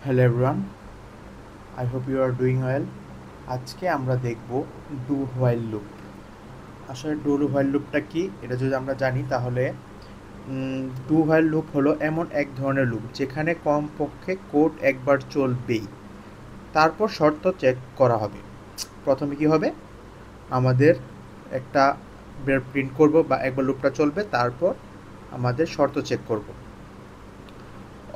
Hello everyone, I hope you are doing well. আজকে আমরা দেখব ডু হোয়াইল লুপ। আসলে ডু হোয়াইল লুপটা কি এটা যদি আমরা জানি তাহলে ডু হোয়াইল লুপ হলো এমন এক ধরনের লুপ যেখানে কমপক্ষে কোড একবার চলবেই, তারপর শর্ত চেক করা হবে। প্রথমে কি হবে, আমাদের একটা প্রিন্ট করব বা একবার লুপটা চলবে, তারপর আমাদের শর্ত চেক করব।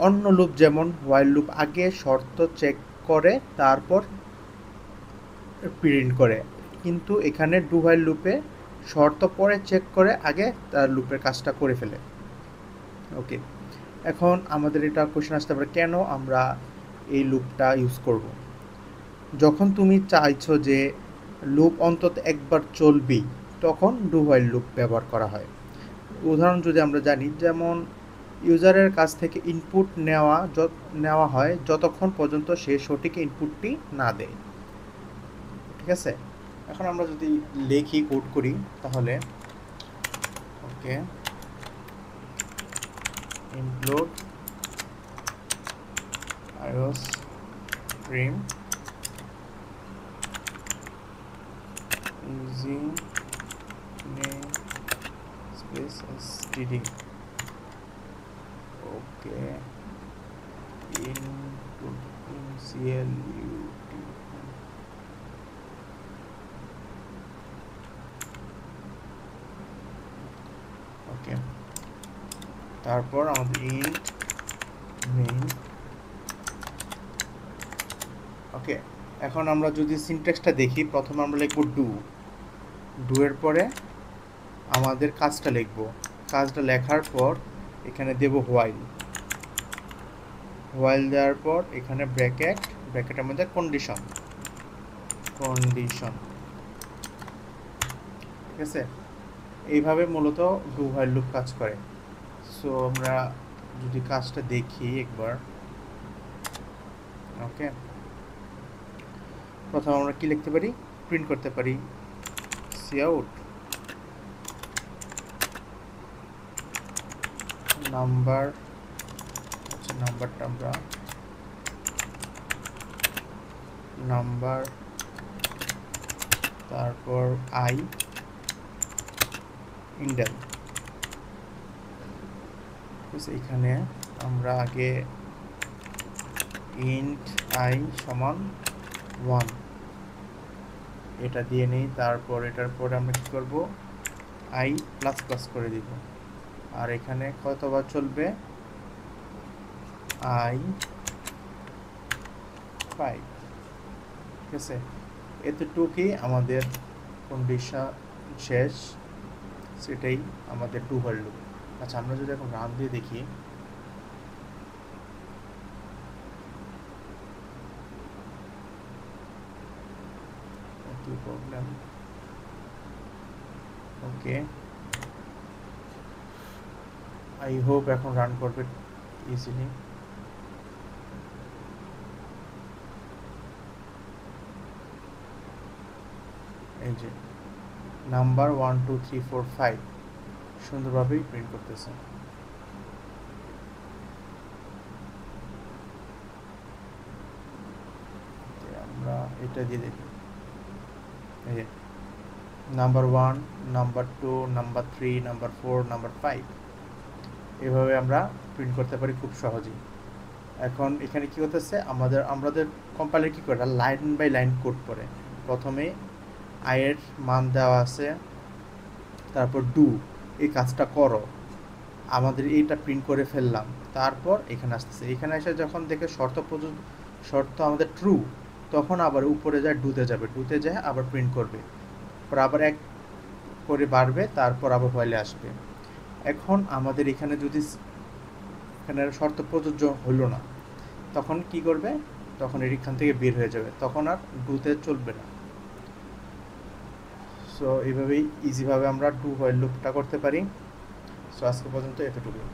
অন্য লুপ যেমন হোয়াইল লুপ আগে শর্ত চেক করে তারপর প্রিন্ট করে, কিন্তু এখানে ডু হোয়াইল লুপে শর্ত পরে চেক করে আগে তার লুপের কাজটা করে ফেলে। ওকে, এখন আমাদের এটা কোশ্চেন আসতে পারে কেন আমরা এই লুপটা ইউজ করব। যখন তুমি চাইছো যে লুপ অন্তত একবার চলবেই, তখন ডু হোয়াইল লুপ ব্যবহার করা হয়। উদাহরণ যদি আমরা জানি, যেমন ইউজারের কাছ থেকে ইনপুট নেওয়া হয় যতক্ষণ পর্যন্ত সে সঠিক ইনপুটটি না দেয়। ঠিক আছে, এখন আমরা যদি লিখি কোড করি তাহলে okay include iOS trim using namespace std okay input inclut okay, তারপর আমাদের ইন্ট মেইন। ওকে, এখন আমরা যদি সিনট্যাক্সটা দেখি, প্রথমে আমরা লিখব ডু এর পরে আমাদের কাজটা লিখব। কাজটা লেখার পর এখানে দেব হোয়াইল দেওয়ার পর এখানে ব্র্যাকেটের মধ্যে কন্ডিশন। ঠিক আছে, এইভাবে মূলত ডু হোয়াইল লুপ কাজ করে। সো আমরা যদি কাজটা দেখি একবার, ওকে, প্রথমে আমরা কি লিখতে পারি, প্রিন্ট করতে পারি কাউট নাম্বারটা আমরা নাম্বার, তারপর আই ইন্ডেল। এখানে আমরা আগে ইন্ট আই সমান 1 এটা দিয়ে নেই, তারপর এটার পরে আমরা কি করব, আই প্লাস প্লাস করে দিব। আর এখানে কতবার চলবে, আই 5। ঠিক আছে, এতটুকুই আমাদের কন্ডিশন শেষ, সেটাই আমাদের ডু হোয়াইল লুপ। আচ্ছা, আমরা যদি এখন রান দিয়ে দেখি, কি প্রবলেম। ওকে, আই হোপ এখন রান করবে ইজিলি। এই যে নাম্বার 1 2 3 4 5 সুন্দরভাবেই প্রিন্ট করতেছে। আমরা এটা দিয়ে দেখি, এই যে number 1, number 2, number 3, number 4, number 5 এভাবে আমরা প্রিন্ট করতে পারি খুব সহজেই। এখন এখানে কি হতেছে, আমাদের কম্পাইলার কি করে, লাইন বাই লাইন কোড করে। প্রথমে আয়ের মান দেওয়া আছে, তারপর ডু এই কাজটা করো, আমাদের এইটা প্রিন্ট করে ফেললাম, তারপর এখানে আসতেছে। এখানে এসে যখন দেখে শর্ত আমাদের ট্রু, তখন আবার উপরে যায় ডুতে যায় আবার প্রিন্ট করবে, পর আবার এক করে বাড়বে, তারপর আবার হোয়াইলে আসবে। এখন আমাদের এখানে যদি এখানে শর্ত প্রযোজ্য হলো না, তখন কি করবে, তখন এখান থেকে বের হয়ে যাবে, তখন আর ডুতে চলবে না। সো এইভাবেই ইজিভাবে আমরা ডু হোয়াইল লুপটা করতে পারি। সো আজকে পর্যন্ত এতটুকুই।